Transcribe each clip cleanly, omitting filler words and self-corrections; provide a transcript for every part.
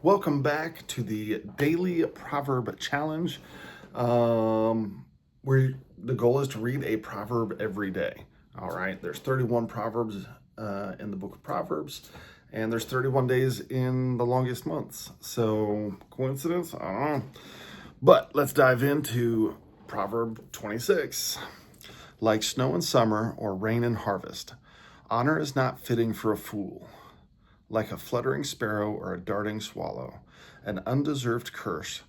Welcome back to the Daily Proverb Challenge, where the goal is to read a proverb every day. All right, there's 31 proverbs in the book of Proverbs, and there's 31 days in the longest months. So, coincidence? I don't know. But let's dive into Proverb 26. Like snow in summer or rain in harvest, honor is not fitting for a fool. Like a fluttering sparrow or a darting swallow, an undeserved curse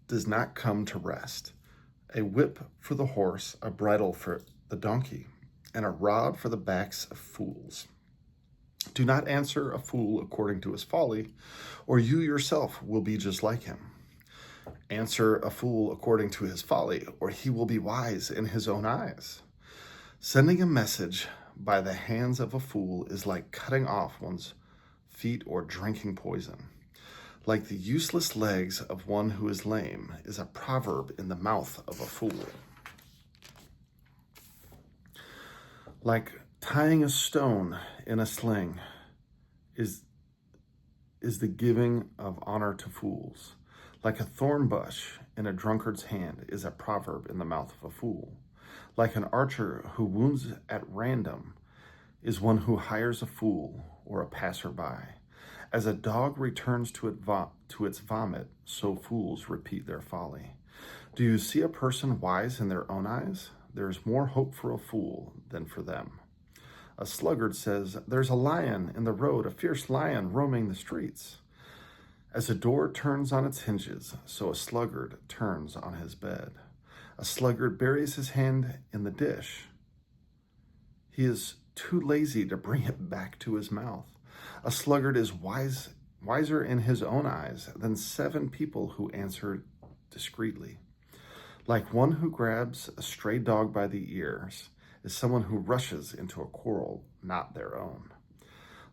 does not come to rest. A whip for the horse, a bridle for the donkey, and a rod for the backs of fools. Do not answer a fool according to his folly, or you yourself will be just like him. Answer a fool according to his folly, or he will be wise in his own eyes. Sending a message by the hands of a fool is like cutting off one's feet or drinking poison. Like the useless legs of one who is lame is a proverb in the mouth of a fool. Like tying a stone in a sling is the giving of honor to fools. Like a thorn bush in a drunkard's hand is a proverb in the mouth of a fool. Like an archer who wounds at random is one who hires a fool or a passerby. As a dog returns to its vomit, so fools repeat their folly. Do you see a person wise in their own eyes? There is more hope for a fool than for them. A sluggard says, "There's a lion in the road, a fierce lion roaming the streets." As a door turns on its hinges, so a sluggard turns on his bed. A sluggard buries his hand in the dish. He is too lazy to bring it back to his mouth. A sluggard is wiser in his own eyes than 7 people who answer discreetly. Like one who grabs a stray dog by the ears is someone who rushes into a quarrel not their own.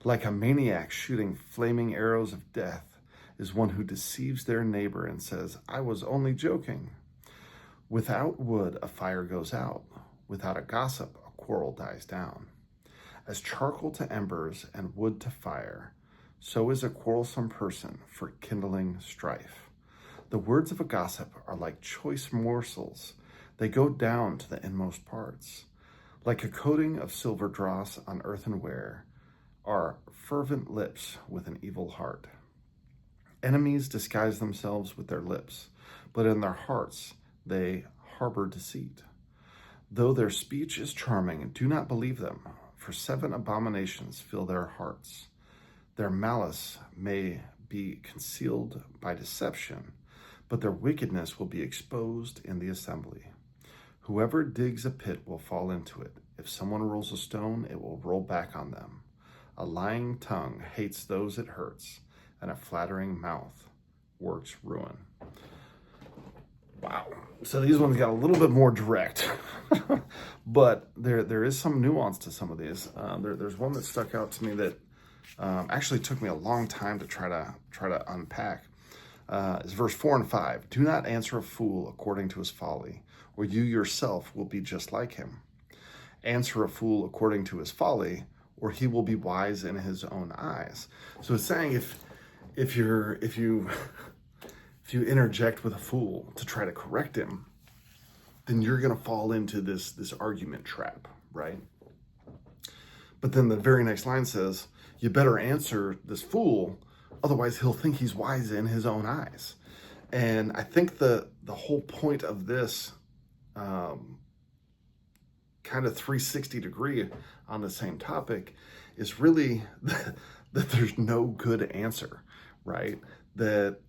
Like a maniac shooting flaming arrows of death is one who deceives their neighbor and says, "I was only joking." Without wood, a fire goes out. Without a gossip, a quarrel dies down. As charcoal to embers and wood to fire, so is a quarrelsome person for kindling strife. The words of a gossip are like choice morsels. They go down to the inmost parts. Like a coating of silver dross on earthenware are fervent lips with an evil heart. Enemies disguise themselves with their lips, but in their hearts they harbor deceit. Though their speech is charming, do not believe them, for 7 abominations fill their hearts. Their malice may be concealed by deception, but their wickedness will be exposed in the assembly. Whoever digs a pit will fall into it. If someone rolls a stone, it will roll back on them. A lying tongue hates those it hurts, and a flattering mouth works ruin. Wow. So these ones got a little bit more direct, but there is some nuance to some of these. There's one that stuck out to me that actually took me a long time to try to unpack. Is verse 4 and 5. Do not answer a fool according to his folly, or you yourself will be just like him. Answer a fool according to his folly, or he will be wise in his own eyes. So it's saying if you interject with a fool to try to correct him, then you're going to fall into this argument trap, right? But then the very next line says, you better answer this fool, otherwise he'll think he's wise in his own eyes. And I think the whole point of this kind of 360 degree on the same topic is really that there's no good answer, right? That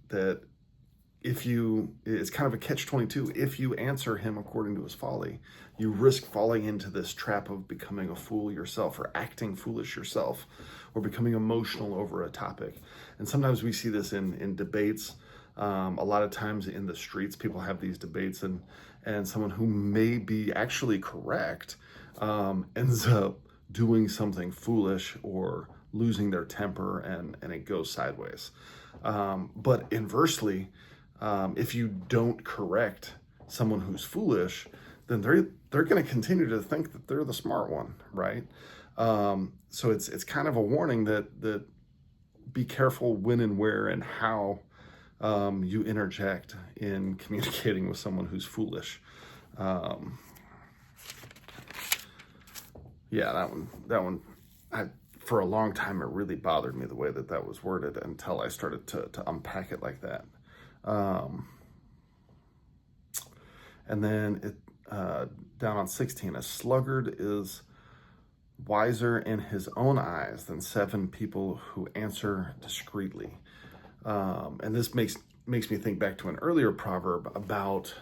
it's kind of a catch-22. If you answer him according to his folly, you risk falling into this trap of becoming a fool yourself, or acting foolish yourself, or becoming emotional over a topic. And sometimes we see this in debates. A lot of times in the streets, people have these debates, and someone who may be actually correct ends up doing something foolish or losing their temper, and it goes sideways. But inversely, if you don't correct someone who's foolish, then they're going to continue to think that they're the smart one, right? So it's kind of a warning that be careful when and where and how you interject in communicating with someone who's foolish. Yeah, that one, for a long time, it really bothered me the way that was worded until I started to unpack it like that. And then down on 16, a sluggard is wiser in his own eyes than 7 people who answer discreetly. And this makes me think back to an earlier proverb about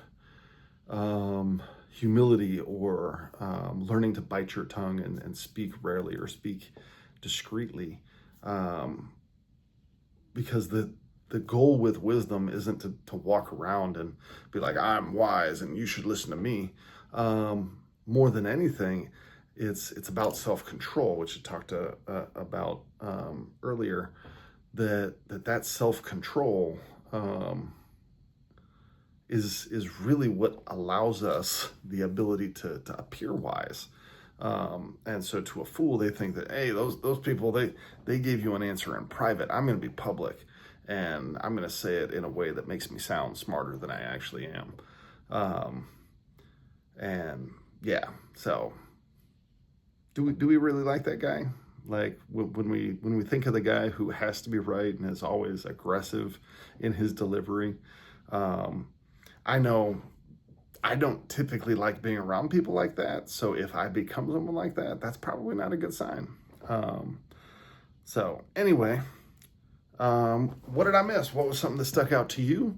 humility, or learning to bite your tongue and speak rarely or speak discreetly. Because the goal with wisdom isn't to walk around and be like, I'm wise and you should listen to me. More than anything, it's about self-control, which I talked about earlier. That self-control is really what allows us the ability to appear wise. And so to a fool, they think that, hey, those people, they gave you an answer in private. I'm going to be public, and I'm going to say it in a way that makes me sound smarter than I actually am. And yeah, so do we really like that guy? Like when we think of the guy who has to be right and is always aggressive in his delivery, I know I don't typically like being around people like that. So if I become someone like that, that's probably not a good sign. So anyway, what did I miss? What was something that stuck out to you?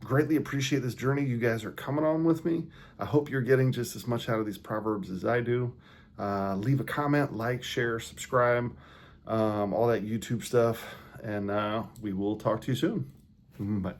Greatly appreciate this journey you guys are coming on with me. I hope you're getting just as much out of these Proverbs as I do. Leave a comment, like, share, subscribe, all that YouTube stuff. And we will talk to you soon. Bye.